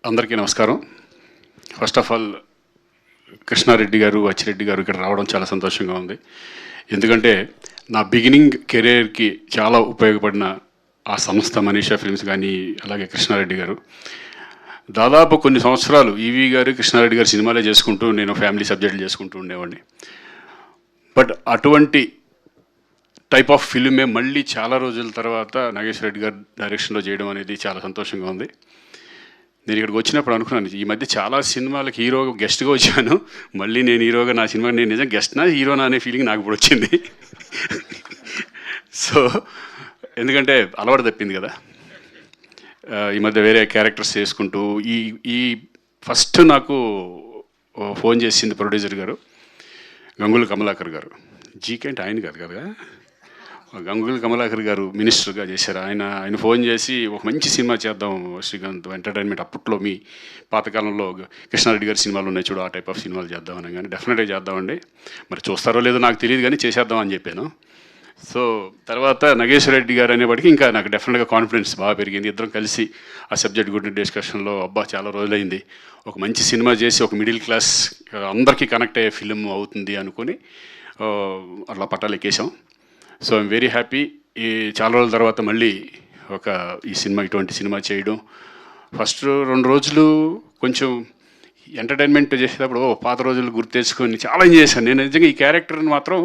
అందరికీ నమస్కారం. First of all Krishna Reddy గారు, అచ్చిరెడ్డి గారు ఇక్కడ రావడం చాలా సంతోషంగా ఉంది. ఎందుకంటే నా బిగినింగ్ కెరీర్కి చాలా ఉపయోగపడిన ఆ సంస్థ మనీషా ఫిల్మ్స్ కానీ, అలాగే కృష్ణారెడ్డి గారు దాదాపు కొన్ని సంవత్సరాలు ఈవీ గారు, కృష్ణారెడ్డి గారు సినిమాలే చేసుకుంటూ నేను ఫ్యామిలీ సబ్జెక్టులు చేసుకుంటూ ఉండేవాడిని. బట్ అటువంటి టైప్ ఆఫ్ ఫిల్మే మళ్ళీ చాలా రోజుల తర్వాత నాగేశ్వర రెడ్డి గారు డైరెక్షన్లో చేయడం అనేది చాలా సంతోషంగా ఉంది. నేను ఇక్కడికి వచ్చినప్పుడు అనుకున్నాను, ఈ మధ్య చాలా సినిమాలకు హీరోగా గెస్ట్గా వచ్చాను, మళ్ళీ నేను హీరోగా నా సినిమాకి నేను నిజంగా గెస్ట్నా హీరోనా అనే ఫీలింగ్ నాకు ఇప్పుడు వచ్చింది. సో ఎందుకంటే అలవాటు తప్పింది కదా. ఈ మధ్య వేరే క్యారెక్టర్స్ చేసుకుంటూ ఈ ఫస్ట్ నాకు ఫోన్ చేసింది ప్రొడ్యూసర్ గారు, గంగుల కమలాకర్ గారు. జీకే అంటే ఆయన కాదు కదా, గంగుల కమలాకర్ గారు మినిస్టర్గా చేశారు. ఆయన ఫోన్ చేసి ఒక మంచి సినిమా చేద్దాం శ్రీకాంత్ ఎంటర్టైన్మెంట్, అప్పట్లో మీ పాతకాలంలో కృష్ణారెడ్డి గారి సినిమాలు ఉన్నాయి చూడు, ఆ టైప్ ఆఫ్ సినిమాలు చేద్దామని. కానీ డెఫినెట్గా చేద్దామండి, మరి చూస్తారో లేదో నాకు తెలియదు కానీ చేసేద్దాం అని చెప్పాను. సో తర్వాత నాగేశ్వర రెడ్డి గారు అనేవాడికి ఇంకా నాకు డెఫినెట్గా కాన్ఫిడెన్స్ బాగా పెరిగింది. ఇద్దరం కలిసి ఆ సబ్జెక్ట్ గురించి డిస్కషన్లో అబ్బా చాలా రోజులైంది, ఒక మంచి సినిమా చేసి ఒక మిడిల్ క్లాస్ అందరికీ కనెక్ట్ అయ్యే ఫిలిం అవుతుంది అనుకుని అట్లా పట్టాలు ఎక్కేసాం. So I'm very happy. ఈ చాలా రోజుల తర్వాత మళ్ళీ ఇటువంటి సినిమా చేయడం. ఫస్ట్ 2 రోజులు కొంచెం ఎంటర్టైన్మెంట్ చేసేటప్పుడు పాత రోజులు గుర్తు తెచ్చుకొని చాలా ఎంజాయ్ చేశాను. నేను నిజంగా ఈ క్యారెక్టర్ని మాత్రం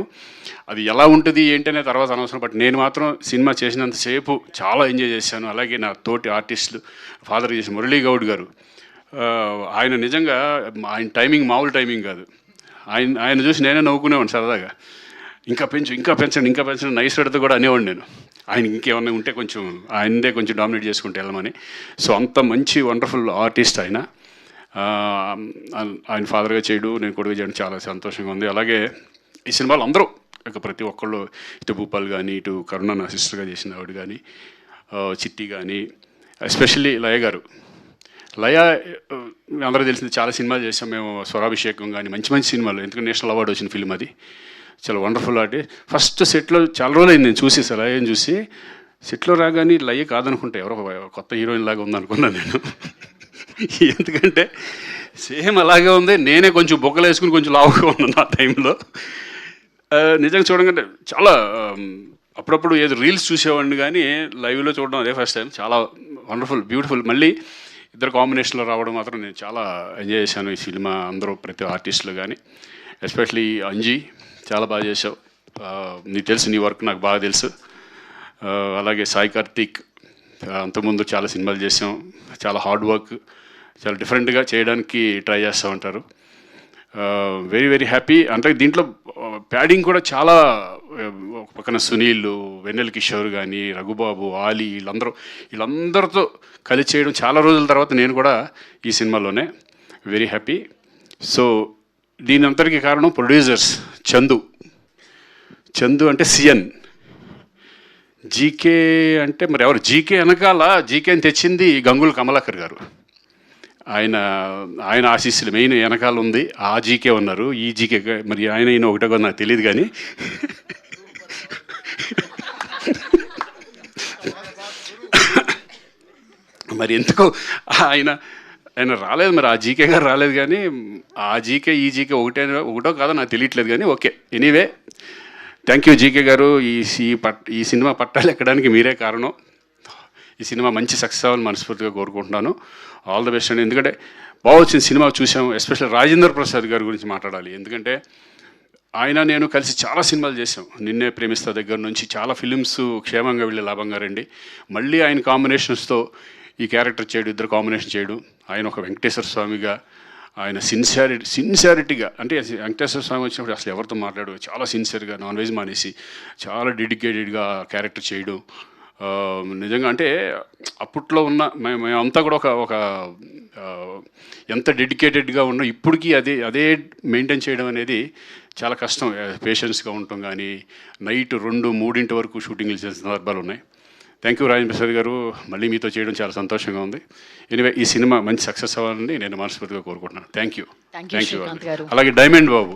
అది ఎలా ఉంటుంది ఏంటనే తర్వాత అనవసరం, బట్ నేను మాత్రం సినిమా చేసినంతసేపు చాలా ఎంజాయ్ చేశాను. అలాగే నా తోటి ఆర్టిస్టులు, ఫాదర్ చేసిన మురళీ గౌడ్ గారు, ఆయన నిజంగా ఆయన టైమింగ్ మామూలు టైమింగ్ కాదు. ఆయన చూసి నేనే నవ్వుకునేవాడిని సరదాగా, ఇంకా పెంచండి నైస్ రెడ్తో కూడా అనేవాడు నేను. ఆయనకి ఇంకేమన్నా ఉంటే కొంచెం ఆయనదే కొంచెం డామినేట్ చేసుకుంటూ వెళ్ళమని. సో అంత మంచి వండర్ఫుల్ ఆర్టిస్ట్ ఆయన. ఆయన ఫాదర్గా చేయడం, నేను కొడుకు చేయడం చాలా సంతోషంగా ఉంది. అలాగే ఈ సినిమాలు అందరూ ప్రతి ఒక్కళ్ళు, ఇటు భూపాల్ కానీ, ఇటు కరుణ నా సిస్టర్గా చేసిన ఆవిడ కానీ, చిట్టి కానీ, ఎస్పెషల్లీ లయ గారు. లయ అందరూ తెలిసింది, చాలా సినిమాలు చేసాం మేము, స్వరాభిషేకం కానీ మంచి మంచి సినిమాలు, ఎందుకంటే నేషనల్ అవార్డు వచ్చిన ఫిల్మ్ అది. చాలా వండర్ఫుల్ ఆర్ట్. ఫస్ట్ సెట్లో చాలా రోజులు అయింది నేను చూసి, లయని చూసి. సెట్లో రాగానే లయ కాదనుకుంటే ఎవరో కొత్త హీరోయిన్ లాగా ఉందనుకున్నాను నేను. ఎందుకంటే సేమ్ అలాగే ఉంది, నేనే కొంచెం బొక్కలు వేసుకుని కొంచెం లావుగా ఉన్నాను ఆ టైంలో. నిజంగా చూడగానే చాలా అప్పుడప్పుడు ఏదో రీల్స్ చూసేవాడిని కానీ లైవ్లో చూడడం అదే ఫస్ట్ టైం. చాలా వండర్ఫుల్, బ్యూటిఫుల్. మళ్ళీ ఇద్దరు కాంబినేషన్లో రావడం మాత్రం నేను చాలా ఎంజాయ్ చేశాను ఈ సినిమా. అందరూ ప్రతి ఆర్టిస్టులు కానీ, ఎస్పెషలీ అంజీ చాలా బాగా చేసావు. నీకు తెలుసు, నీ వర్క్ నాకు బాగా తెలుసు. అలాగే సాయి కార్తీక్, అంతకుముందు చాలా సినిమాలు చేసాం. చాలా హార్డ్ వర్క్, చాలా డిఫరెంట్గా చేయడానికి ట్రై చేస్తూ ఉంటారు. Very very happy. అంటే దీంట్లో ప్యాడింగ్ కూడా చాలా, ఒక పక్కన సునీల్, వెన్నెల కిషోర్ కానీ, రఘుబాబు, ఆలీ, వీళ్ళందరితో కలిసి చేయడం చాలా రోజుల తర్వాత నేను కూడా ఈ సినిమాలోనే. Very happy. సో దీని అంతటికీ కారణం ప్రొడ్యూసర్స్. చందు అంటే సిఎన్, జీకే అంటే మరి ఎవరు? జీకే వెనకాల జీకేని తెచ్చింది గంగుల కమలాకర్ గారు. ఆయన ఆశీస్సులు మెయిన్ వెనకాల ఉంది. ఆ జీకే ఉన్నారు, ఈ జీకే మరి ఆయన ఒకటే కూడా నాకు తెలియదు కానీ మరి ఎందుకో ఆయన రాలేదు, మరి ఆ జీకే గారు రాలేదు. కానీ ఆ జీకే ఈ జీకే ఒకటో కాదో నాకు తెలియట్లేదు కానీ okay. Anyway, thank you GK గారు. ఈ సినిమా పట్టాలు ఎక్కడానికి మీరే కారణం. ఈ సినిమా మంచి సక్సెస్ అవ్వాలని మనస్ఫూర్తిగా కోరుకుంటున్నాను. ఆల్ ద బెస్ట్ అండి. ఎందుకంటే బాగా వచ్చిన సినిమా చూసాము. ఎస్పెషల్ రాజేంద్ర ప్రసాద్ గారి గురించి మాట్లాడాలి. ఎందుకంటే ఆయన నేను కలిసి చాలా సినిమాలు చేసాం. నిన్నే ప్రేమిస్తా దగ్గర నుంచి చాలా ఫిలిమ్స్ క్షేమంగా వెళ్ళి లాభంగా రండి. మళ్ళీ ఆయన కాంబినేషన్స్తో ఈ క్యారెక్టర్ చేయడం, ఇద్దరు కాంబినేషన్ చేయడం. ఆయన ఒక వెంకటేశ్వర స్వామిగా, ఆయన సిన్సియారిటీగా, అంటే వెంకటేశ్వర స్వామి వచ్చినప్పుడు అసలు ఎవరితో మాట్లాడు, చాలా సిన్సియర్గా నాన్ వెజ్ మానేసి చాలా డెడికేటెడ్గా క్యారెక్టర్ చేయడం. నిజంగా అంటే అప్పట్లో ఉన్న మేమంతా కూడా ఒక ఎంత డెడికేటెడ్గా ఉన్నా ఇప్పటికీ అదే మెయింటైన్ చేయడం అనేది చాలా కష్టం. పేషెన్స్గా ఉండటం కానీ, నైట్ 2-3 వరకు షూటింగ్లు చేసిన సందర్భాలు ఉన్నాయి. థ్యాంక్ యూ రాజేంద్ర ప్రసాద్ గారు, మళ్ళీ మీతో చేయడం చాలా సంతోషంగా ఉంది. ఎనివే ఈ సినిమా మంచి సక్సెస్ అవ్వాలని నేను మనస్ఫూర్తిగా కోరుకుంటున్నాను. Thank you. అలాగే డైమండ్ బాబు,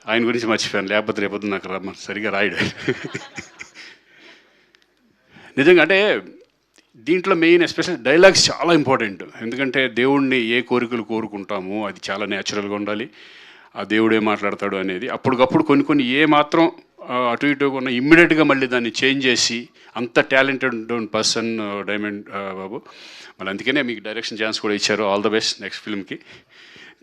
ఆయన గురించి మర్చిపోయాను, లేకపోతే రేపొద్దు నాకు సరిగా రాయడు. నిజంగా అంటే దీంట్లో మెయిన్ ఎస్పెషల్ డైలాగ్స్ చాలా ఇంపార్టెంట్. ఎందుకంటే దేవుడిని ఏ కోరికలు కోరుకుంటామో అది చాలా న్యాచురల్గా ఉండాలి. ఆ దేవుడు ఏం మాట్లాడతాడు అనేది అప్పటికప్పుడు కొన్ని కొన్ని ఏ మాత్రం అటు ఇటు ఉన్న ఇమ్మీడియట్గా మళ్ళీ దాన్ని చేంజ్ చేసి అంత టాలెంటెడ్ పర్సన్ డైమండ్ బాబు. మళ్ళీ అందుకనే మీకు డైరెక్షన్ ఛాన్స్ కూడా ఇచ్చారు. ఆల్ ద బెస్ట్ నెక్స్ట్ ఫిల్మ్కి.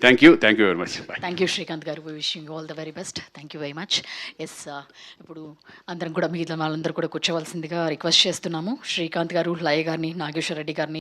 Thank you very much. Thank you Srikanth garu, wishing all the very best. Thank you very much. Yes, ఇప్పుడు అందరం కూడా మిగతా వాళ్ళందరూ కూడా కూర్చోవలసిందిగా రిక్వెస్ట్ చేస్తున్నాము. శ్రీకాంత్ గారు, లయ గారిని, నాగేశ్వర రెడ్డి గారిని